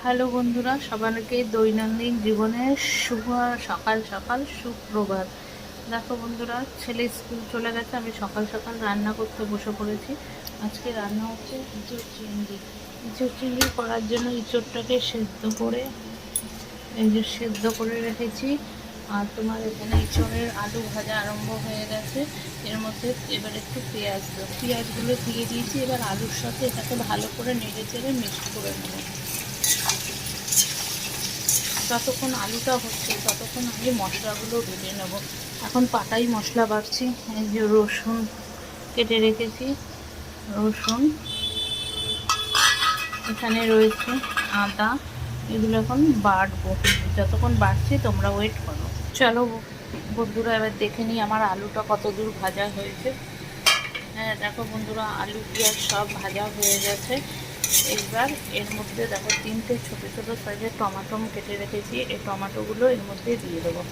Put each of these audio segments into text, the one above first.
Hello বন্ধুরা, সবাইকে দৈনন্দিন জীবনে শুভ সকাল সকাল সুপ্রভাত। দেখো বন্ধুরা, ছেলে স্কুল চলে গেছে, আমি সকাল সকাল রান্না করতে বসে পড়েছি। আজকে রান্না হচ্ছে ইঁচড় চিংড়ি। ইঁচড় চিংড়ি করার জন্য ইঁচড়টাকে সেদ্ধ করে সেদ্ধ করে রেখেছি। আর তোমার এখানে ইঁচড়ের আলু ভাজা আরম্ভ হয়ে গেছে। এর মধ্যে এবার একটু পেঁয়াজগুলো দিয়ে দিয়েছি। এবার আলুর সাথে এটাকে ভালো করে নেড়ে চেড়ে মিক্সড করে নেব। যতক্ষণ আলুটা হচ্ছে ততক্ষণ আমি মশলাগুলো বেটে নেব। এখন পাটাই মশলা বাটছি। এই যে রসুন কেটে রেখেছি, রসুন এখানে রয়েছে, আদা, এগুলো এখন বাটবো। যতক্ষণ বাটছি তোমরা ওয়েট করো। চলো বন্ধুরা, এবার দেখে নিই আমার আলুটা কত দূর ভাজা হয়েছে। হ্যাঁ দেখো বন্ধুরা, আলু পেঁয়াজ সব ভাজা হয়ে গেছে। এবার এর মধ্যে দেখো 3টে ছোটো ছোটো সাইজের টমাটো কেটে রেখেছি। এই টমাটোগুলো এর মধ্যে দিয়ে দেবো।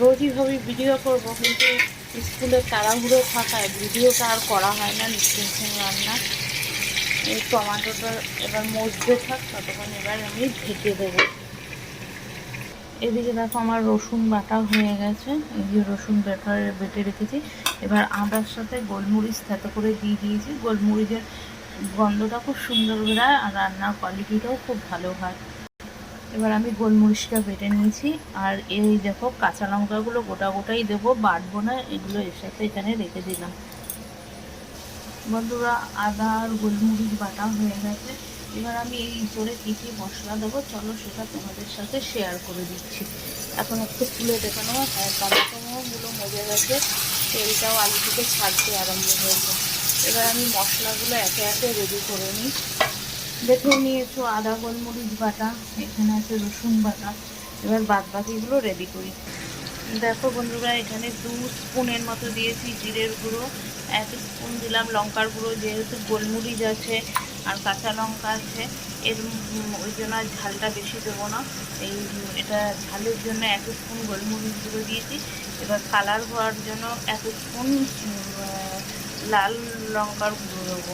রোজই ভাবি ভিডিও করবো, কিন্তু স্কুলে তাড়াহুড়ো থাকায় ভিডিওটা আর করা হয় না। নিশ্চিন্ত রান্না। এই টমাটোটা এবার মজতে থাক, ততক্ষণ এবার আমি ঢেকে দেবো। এদিকে দেখো আমার রসুন বাটা হয়ে গেছে। এই যে রসুন বেটে রেখেছি। এবার আদার সাথে গোলমরিচ থেতো করে দিয়ে দিয়েছি। গোলমরিচের গন্ধটা খুব সুন্দর বেরোয় আর রান্নার কোয়ালিটিটাও খুব ভালো হয়। এবার আমি গোলমরিচটা বেটে নিয়েছি। আর এই দেখো কাঁচা লঙ্কাগুলো গোটা গোটাই দেবো, বাটবো না। এগুলো এর সাথে এখানে রেখে দিলাম। বন্ধুরা, আদা আর গোলমরিচ বাটা হয়ে গেছে। এবার আমি এই ইঁচড়ে কী কী মশলা দেবো চলো সেটা তোমাদের সাথে শেয়ার করে দিচ্ছি। এখন একটু তুলে দেখে নেবো। হ্যাঁ, টমেটোগুলো মজে গেছে, তেলটাও আলু থেকে ছাড়তে আরম্ভ হয়েছে। এবার আমি মশলাগুলো একে একে রেডি করে নিই। দেখে নিয়েছো আদা গোলমরিচ বাটা, এখানে আছে রসুন বাটা। এবার বাদ বাকিগুলো রেডি করি। দেখো বন্ধুরা, এখানে 2 স্পুনের মতো দিয়েছি জিরের গুঁড়ো, 1 স্পুন দিলাম লঙ্কার গুঁড়ো। যেহেতু গোলমরিচ আছে আর কাঁচা লঙ্কা আছে, ওই জন্য আর ঝালটা বেশি দেবো না। এটা ঝালের জন্য 1 স্পুন গোলমরিচ গুঁড়ো দিয়েছি। এবার কালার হওয়ার জন্য 1 স্পুন লাল লঙ্কার গুঁড়ো দেবো।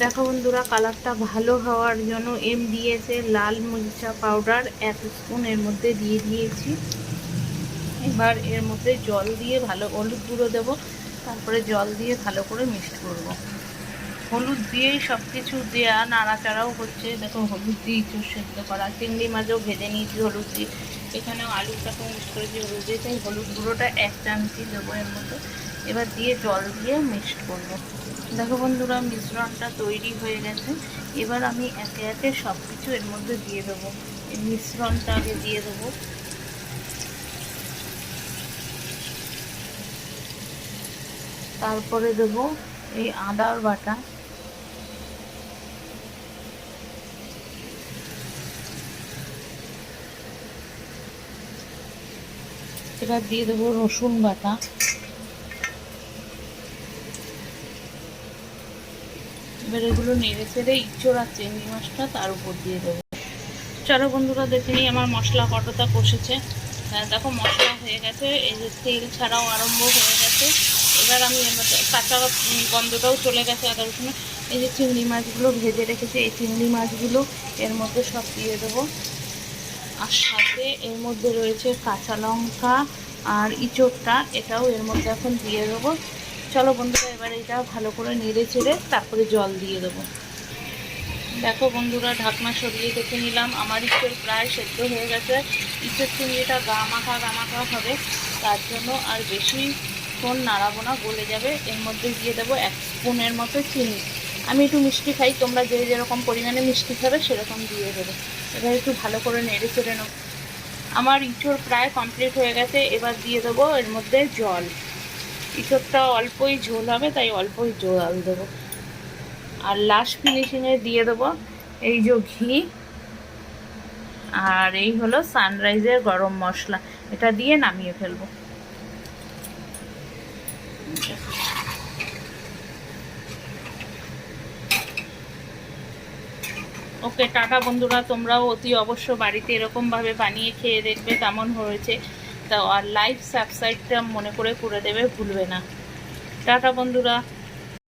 দেখো বন্ধুরা, কালারটা ভালো হওয়ার জন্য দিয়েছে লাল মরিচা পাউডার 1 স্পুন এর মধ্যে দিয়ে দিয়েছি। এবার এর মধ্যে জল দিয়ে হলুদ গুঁড়ো দেবো, তারপরে জল দিয়ে ভালো করে মিক্সড করব। হলুদ দিয়েই সব কিছু দেওয়া, নাড়াচাড়াও হচ্ছে। দেখো হলুদ দিয়ে ইঁচড় সেদ্ধ করা, চিংড়ি মাছও ভেজে নিয়েছি হলুদ দিয়ে। এখানেও আলুটাকে মিক্স করেছি হলুদ দিয়ে, তাই হলুদ গুঁড়োটা 1 চামচি দেবো এর মধ্যে। এবার দিয়ে জল দিয়ে মিক্সড করবো। দেখো বন্ধুরা, মিশ্রণটা তৈরি হয়ে গেছে। এবার আমি একে একে সব কিছু এর মধ্যে দিয়ে দেবো। এই মিশ্রণটা আগে দিয়ে দেবো, তারপরে দেবো এই আদার বাটা, এবার দিয়ে দেবো রসুন বাটা, এবার এগুলো নেড়ে চেড়ে ইঁচড় আর চিংড়ি মাছটা তার উপর দিয়ে দেবো। চলো বন্ধুরা, দেখে নিই আমার মশলা কতটা কষেছে। দেখো মশলা হয়ে গেছে, এই যে তেল ছাড়াও আরম্ভ হয়ে গেছে। এবার আমি কাঁচা গন্ধটাও চলে গেছে আদা রসুনের। এই যে চিংড়ি মাছগুলো ভেজে রেখেছি, এই চিংড়ি মাছগুলো এর মধ্যে সব দিয়ে দেবো। আর সাথে এর মধ্যে রয়েছে কাঁচা লঙ্কা আর ইঁচড়টা, এটাও এর মধ্যে এখন দিয়ে দেবো। চলো বন্ধুরা, এবার এটা ভালো করে নেড়ে চেড়ে তারপরে জল দিয়ে দেবো। দেখো বন্ধুরা, ঢাকনা সরিয়ে দেখে নিলাম, আমার ইঁচড় প্রায় সেদ্ধ হয়ে গেছে। ইঁচড় চিংড়িটা গা মাখা হবে, তার জন্য আর বেশিক্ষণ নাড়াবো না, গলে যাবে। এর মধ্যে দিয়ে দেবো 1 স্পুনের মতো চিনি। আমি একটু মিষ্টি খাই, তোমরা যে যেরকম পরিমাণে মিষ্টি খাবে সেরকম দিয়ে দেবে। এবার একটু ভালো করে নেড়ে চেড়ে নেব। আমার ইঁচড় প্রায় কমপ্লিট হয়ে গেছে। এবার দিয়ে দেবো এর মধ্যে জল। ইঁচড়টা অল্পই ঝোল হবে, তাই অল্পই জল দেবো। আর লাস্ট ফিনিশিংয়ে দিয়ে দেবো এই যে ঘি, আর এই হলো সানরাইজের গরম মশলা। এটা দিয়ে নামিয়ে ফেলবো। ওকে, টাটা বন্ধুরা, তোমরাও অতি অবশ্য বাড়িতে এরকমভাবে বানিয়ে খেয়ে দেখবে কেমন হয়েছে। তা আর লাইক সাবস্ক্রাইবটা মনে করে দেবে, ভুলবে না। টাটা বন্ধুরা।